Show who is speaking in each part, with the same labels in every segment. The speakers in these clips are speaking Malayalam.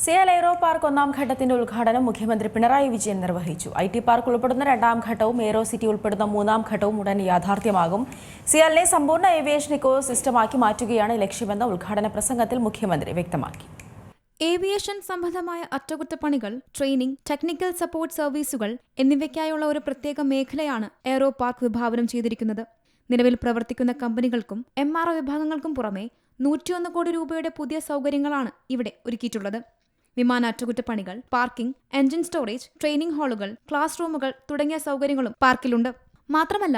Speaker 1: സിയാൽ എയ്റോ പാർക്ക് ഒന്നാം ഘട്ടത്തിന്റെ ഉദ്ഘാടനം മുഖ്യമന്ത്രി പിണറായി വിജയൻ നിർവഹിച്ചു. IT പാർക്ക് ഉൾപ്പെടുന്ന രണ്ടാം ഘട്ടവും എയ്റോ സിറ്റി ഉൾപ്പെടുന്ന മൂന്നാം ഘട്ടവും ഉടൻ യാഥാർത്ഥ്യമാകും. സിയാലിനെ സമ്പൂർണ്ണ ഏവിയേഷൻ ഇക്കോസിസ്റ്റമാക്കി മാറ്റുകയാണ് ലക്ഷ്യമെന്ന് ഉദ്ഘാടന പ്രസംഗത്തിൽ മുഖ്യമന്ത്രി വ്യക്തമാക്കി.
Speaker 2: ഏവിയേഷൻ സംബന്ധമായ അറ്റകുറ്റപ്പണികൾ, ട്രെയിനിംഗ്, ടെക്നിക്കൽ സപ്പോർട്ട് സർവീസുകൾ എന്നിവയ്ക്കായുള്ള ഒരു പ്രത്യേക മേഖലയാണ് എയ്റോ പാർക്ക് വിഭാവനം ചെയ്തിരിക്കുന്നത്. നിലവിൽ പ്രവർത്തിക്കുന്ന കമ്പനികൾക്കും MRO വിഭാഗങ്ങൾക്കും പുറമെ 101 കോടി രൂപയുടെ പുതിയ സൗകര്യങ്ങളാണ് ഇവിടെ ഒരുക്കിയിട്ടുള്ളത്. വിമാന അറ്റകുറ്റപ്പണികൾ, പാർക്കിംഗ്, എഞ്ചിൻ സ്റ്റോറേജ്, ട്രെയിനിംഗ് ഹാളുകൾ, ക്ലാസ് റൂമുകൾ തുടങ്ങിയ സൗകര്യങ്ങളും പാർക്കിലുണ്ട്. മാത്രമല്ല,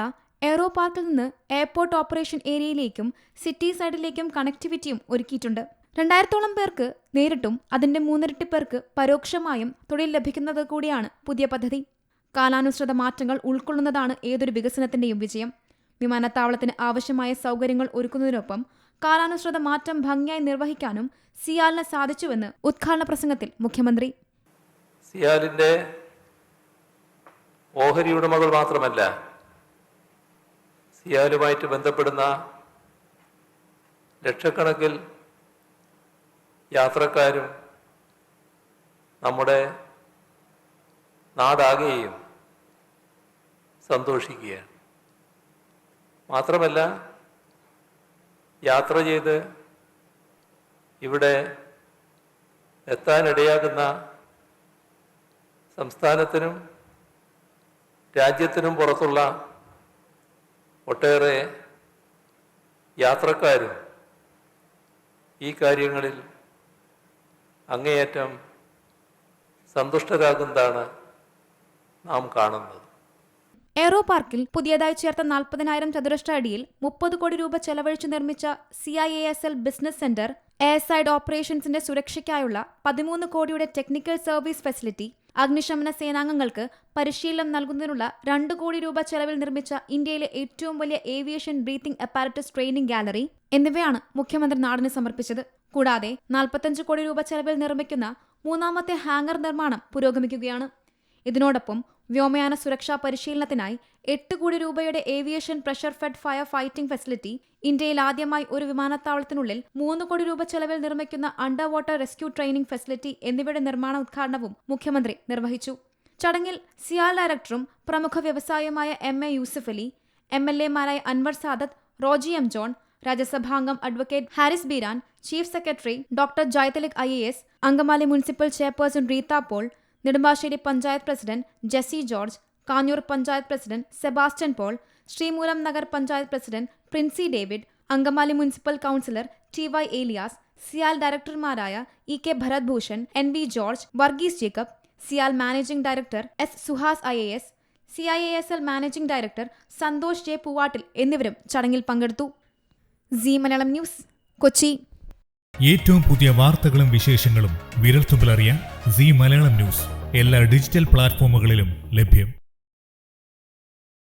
Speaker 2: എയ്റോ പാർക്കിൽ നിന്ന് എയർപോർട്ട് ഓപ്പറേഷൻ ഏരിയയിലേക്കും സിറ്റി സൈഡിലേക്കും കണക്ടിവിറ്റിയും ഒരുക്കിയിട്ടുണ്ട്. 2000-ഓളം പേർക്ക് നേരിട്ടും അതിന്റെ 3 പേർക്ക് പരോക്ഷമായും തൊഴിൽ ലഭിക്കുന്നത് കൂടിയാണ് പുതിയ പദ്ധതി. കാലാനുസൃത മാറ്റങ്ങൾ ഉൾക്കൊള്ളുന്നതാണ് ഏതൊരു വികസനത്തിന്റെയും വിജയം. വിമാനത്താവളത്തിന് ആവശ്യമായ സൗകര്യങ്ങൾ ഒരുക്കുന്നതിനൊപ്പം കാലാനുസൃത മാറ്റം ഭംഗിയായി നിർവഹിക്കാനും സിയാലിന് സാധിച്ചുവെന്ന് ഉദ്ഘാടന പ്രസംഗത്തിൽ മുഖ്യമന്ത്രി.
Speaker 3: സിയാലിന്റെ ഓഹരി ഉടമകൾ മാത്രമല്ല, സിയാലുമായിട്ട് ബന്ധപ്പെടുന്ന ലക്ഷക്കണക്കിൽ യാത്രക്കാരും നമ്മുടെ നാടാകെയും സന്തോഷിക്കുകയാണ്. മാത്രമല്ല, യാത്ര ചെയ്ത് ഇവിടെ എത്താനിടയാകുന്ന സംസ്ഥാനത്തിനും രാജ്യത്തിനും പുറത്തുള്ള ഒട്ടേറെ യാത്രക്കാരും ഈ കാര്യങ്ങളിൽ അങ്ങേയറ്റം സന്തുഷ്ടരാകുന്നതാണ് നാം കാണുന്നത്.
Speaker 2: എയ്റോ പാർക്കിൽ പുതിയതായി ചേർത്ത 40,000 ചതുരശ്ര അടിയിൽ 30 കോടി രൂപ ചെലവഴിച്ച് നിർമ്മിച്ച CIASL business centre, air side ഓപ്പറേഷൻസിന്റെ സുരക്ഷയ്ക്കായുള്ള 13 കോടിയുടെ ടെക്നിക്കൽ സർവീസ് ഫെസിലിറ്റി, അഗ്നിശമന സേനാംഗങ്ങൾക്ക് പരിശീലനം നൽകുന്നതിനുള്ള 2 കോടി രൂപ ചെലവിൽ നിർമ്മിച്ച ഇന്ത്യയിലെ ഏറ്റവും വലിയ aviation breathing apparatus training gallery എന്നിവയാണ് മുഖ്യമന്ത്രി നാടിന് സമർപ്പിച്ചത്. കൂടാതെ 45 കോടി രൂപ ചെലവിൽ നിർമ്മിക്കുന്ന 3ാമത്തെ ഹാങ്ങർ നിർമ്മാണം പുരോഗമിക്കുകയാണ്. ഇതിനോടൊപ്പം വ്യോമയാന സുരക്ഷാ പരിശീലനത്തിനായി 8 കോടി രൂപയുടെ aviation pressure fed fire fighting facility, ഇന്ത്യയിൽ ആദ്യമായി ഒരു വിമാനത്താവളത്തിനുള്ളിൽ 3 കോടി രൂപ ചെലവിൽ നിർമ്മിക്കുന്ന under water rescue training facility എന്നിവയുടെ നിർമ്മാണ ഉദ്ഘാടനവും മുഖ്യമന്ത്രി നിർവഹിച്ചു. ചടങ്ങിൽ സിയാൽ ഡയറക്ടറും പ്രമുഖ വ്യവസായിയുമായ MA യൂസഫ് അലി, MLA-മാരായ അൻവർ സാദത്ത്, റോജി M. ജോൺ, രാജ്യസഭാംഗം advocate Haris Beeran, chief secretary doctor Jayathilak IAS, Angamaly municipal chairperson Reetha Paul, Nedumbassery panchayat president Jessy George, Kanjoor panchayat president Sebastian Paul, Sreemoolam Nagar panchayat president Princy David, Angamaly municipal councillor TY Elias, CIAL ഡയറക്ടർമാരായ EK Bharath Bhushan, NV George, Varghese Jacob, CIAL managing director S. Suhas IAS, CIASL managing director Santhosh J. Poovattil എന്നിവരും ചടങ്ങിൽ പങ്കെടുത്തു. C Malayalam news, Kochi.
Speaker 4: ഏറ്റവും പുതിയ വാർത്തകളും വിശേഷങ്ങളും വിരൽത്തുമ്പിലറിയാൻ സി മലയാളം ന്യൂസ് എല്ലാ ഡിജിറ്റൽ പ്ലാറ്റ്ഫോമുകളിലും ലഭ്യം.